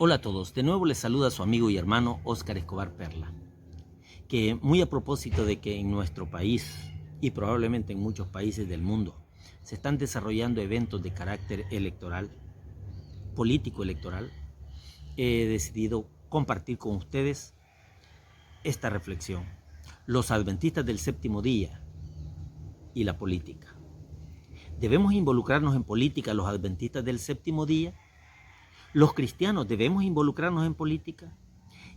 Hola a todos, de nuevo les saluda su amigo y hermano Óscar Escobar Perla, que muy a propósito de que en nuestro país y probablemente en muchos países del mundo se están desarrollando eventos de carácter electoral, político electoral, he decidido compartir con ustedes esta reflexión: los adventistas del séptimo día y la política. ¿Debemos involucrarnos en política los adventistas del séptimo día? ¿Los cristianos debemos involucrarnos en política?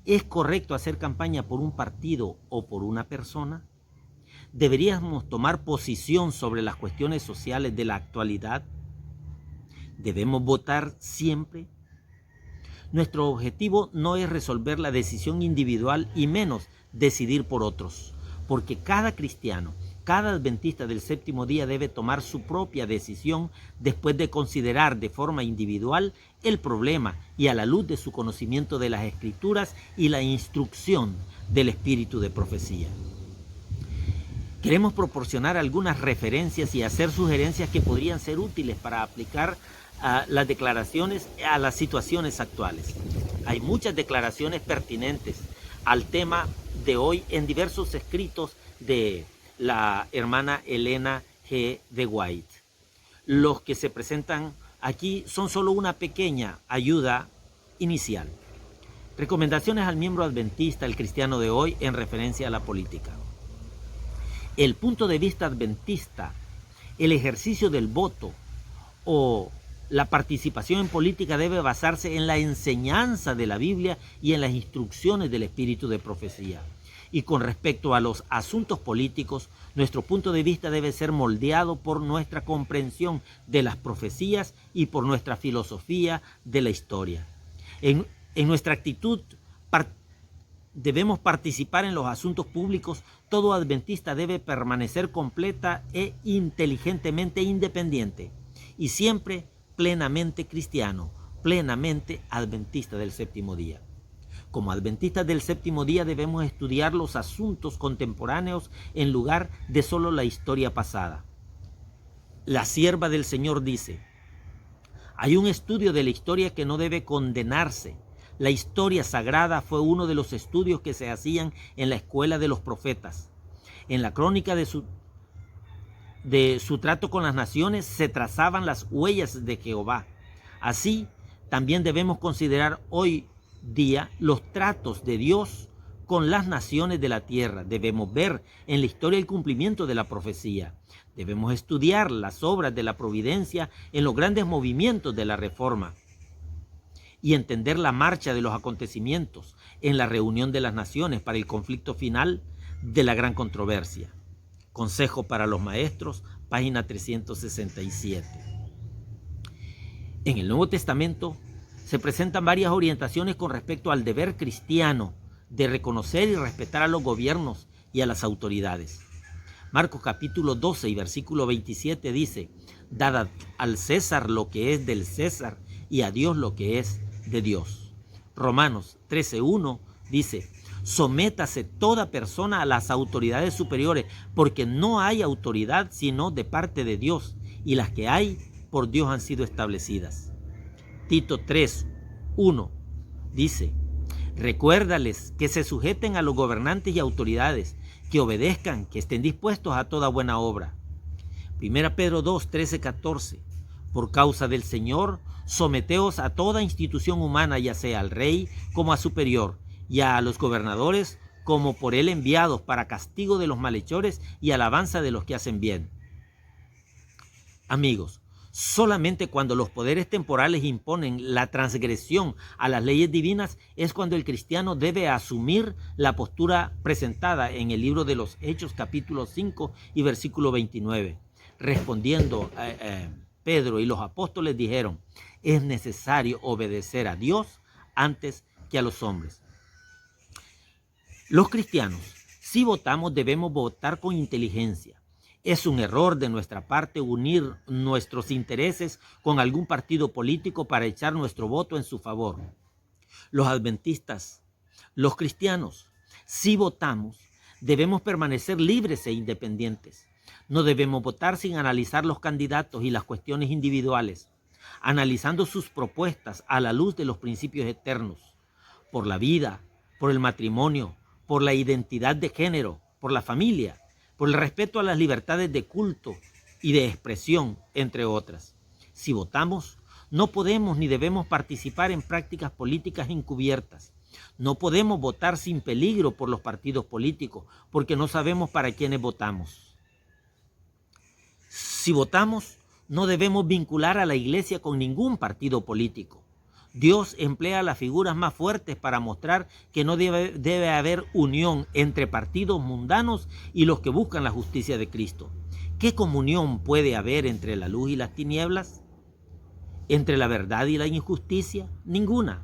¿Es correcto hacer campaña por un partido o por una persona? ¿Deberíamos tomar posición sobre las cuestiones sociales de la actualidad? ¿Debemos votar siempre? Nuestro objetivo no es resolver la decisión individual y menos decidir por otros, porque cada cristiano, cada adventista del séptimo día debe tomar su propia decisión después de considerar de forma individual el problema y a la luz de su conocimiento de las Escrituras y la instrucción del espíritu de profecía. Queremos proporcionar algunas referencias y hacer sugerencias que podrían ser útiles para aplicar las declaraciones a las situaciones actuales. Hay muchas declaraciones pertinentes al tema de hoy en diversos escritos de la hermana Elena G. de White. Los que se presentan aquí son solo una pequeña ayuda inicial. Recomendaciones al miembro adventista, el cristiano de hoy, en referencia a la política. El punto de vista adventista, el ejercicio del voto o la participación en política debe basarse en la enseñanza de la Biblia y en las instrucciones del espíritu de profecía. Y con respecto a los asuntos políticos, nuestro punto de vista debe ser moldeado por nuestra comprensión de las profecías y por nuestra filosofía de la historia. En nuestra actitud debemos participar en los asuntos públicos. Todo adventista debe permanecer completa e inteligentemente independiente y siempre plenamente cristiano, plenamente adventista del séptimo día. Como adventistas del séptimo día debemos estudiar los asuntos contemporáneos en lugar de solo la historia pasada. La sierva del Señor dice: hay un estudio de la historia que no debe condenarse. La historia sagrada fue uno de los estudios que se hacían en la escuela de los profetas. En la crónica de su trato con las naciones se trazaban las huellas de Jehová. Así, también debemos considerar hoy día los tratos de Dios con las naciones de la tierra. Debemos ver en la historia el cumplimiento de la profecía. Debemos estudiar las obras de la providencia en los grandes movimientos de la reforma y entender la marcha de los acontecimientos en la reunión de las naciones para el conflicto final de la gran controversia. Consejo para los maestros, página 367. En el Nuevo Testamento se presentan varias orientaciones con respecto al deber cristiano de reconocer y respetar a los gobiernos y a las autoridades. Marcos capítulo 12 y versículo 27 dice: dad al César lo que es del César y a Dios lo que es de Dios. Romanos 13:1 dice: sométase toda persona a las autoridades superiores, porque no hay autoridad sino de parte de Dios, y las que hay por Dios han sido establecidas. Tito 3:1 dice: recuérdales que se sujeten a los gobernantes y autoridades, que obedezcan, que estén dispuestos a toda buena obra. 1 Pedro 2:13-14: por causa del Señor, someteos a toda institución humana, ya sea al rey como a superior, y a los gobernadores como por él enviados, para castigo de los malhechores y alabanza de los que hacen bien. Amigos, solamente cuando los poderes temporales imponen la transgresión a las leyes divinas es cuando el cristiano debe asumir la postura presentada en el libro de los Hechos capítulo 5 y versículo 29. Respondiendo Pedro y los apóstoles dijeron: es necesario obedecer a Dios antes que a los hombres. Los cristianos, si votamos, debemos votar con inteligencia. Es un error de nuestra parte unir nuestros intereses con algún partido político para echar nuestro voto en su favor. Los adventistas, los cristianos, si votamos, debemos permanecer libres e independientes. No debemos votar sin analizar los candidatos y las cuestiones individuales. analizando sus propuestas a la luz de los principios eternos, por la vida, por el matrimonio, por la identidad de género, por la familia, por el respeto a las libertades de culto y de expresión, entre otras. Si votamos, no podemos ni debemos participar en prácticas políticas encubiertas. No podemos votar sin peligro por los partidos políticos, porque no sabemos para quiénes votamos. Si votamos, no debemos vincular a la iglesia con ningún partido político. Dios emplea las figuras más fuertes para mostrar que no debe haber unión entre partidos mundanos y los que buscan la justicia de Cristo. ¿Qué comunión puede haber entre la luz y las tinieblas? ¿Entre la verdad y la injusticia? Ninguna.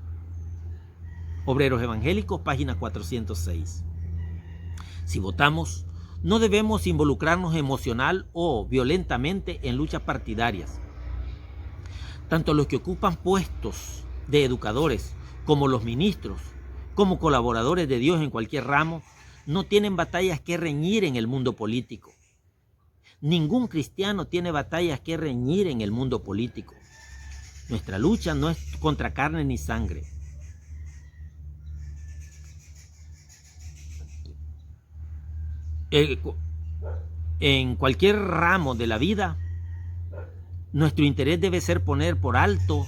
Obreros Evangélicos, página 406. Si votamos, no debemos involucrarnos emocional o violentamente en luchas partidarias. Tanto los que ocupan puestos de educadores como los ministros, como colaboradores de Dios en cualquier ramo, no tienen batallas que reñir en el mundo político. Ningún cristiano tiene batallas que reñir en el mundo político. Nuestra lucha no es contra carne ni sangre. En cualquier ramo de la vida, nuestro interés debe ser poner por alto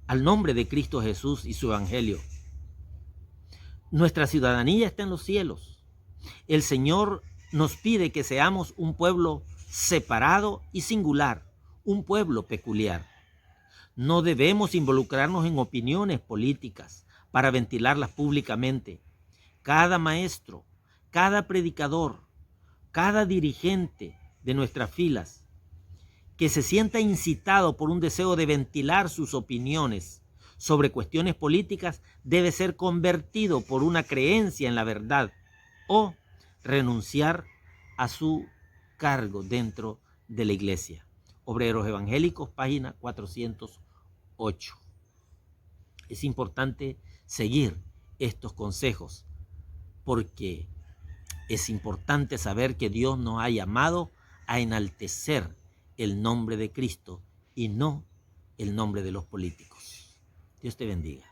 al nombre de Cristo Jesús y su Evangelio. Nuestra ciudadanía está en los cielos. El Señor nos pide que seamos un pueblo separado y singular, un pueblo peculiar. No debemos involucrarnos en opiniones políticas para ventilarlas públicamente. Cada maestro, cada predicador, cada dirigente de nuestras filas que se sienta incitado por un deseo de ventilar sus opiniones sobre cuestiones políticas debe ser convertido por una creencia en la verdad o renunciar a su cargo dentro de la iglesia. Obreros Evangélicos, página 408. Es importante seguir estos consejos porque es importante saber que Dios nos ha llamado a enaltecer el nombre de Cristo y no el nombre de los políticos. Dios te bendiga.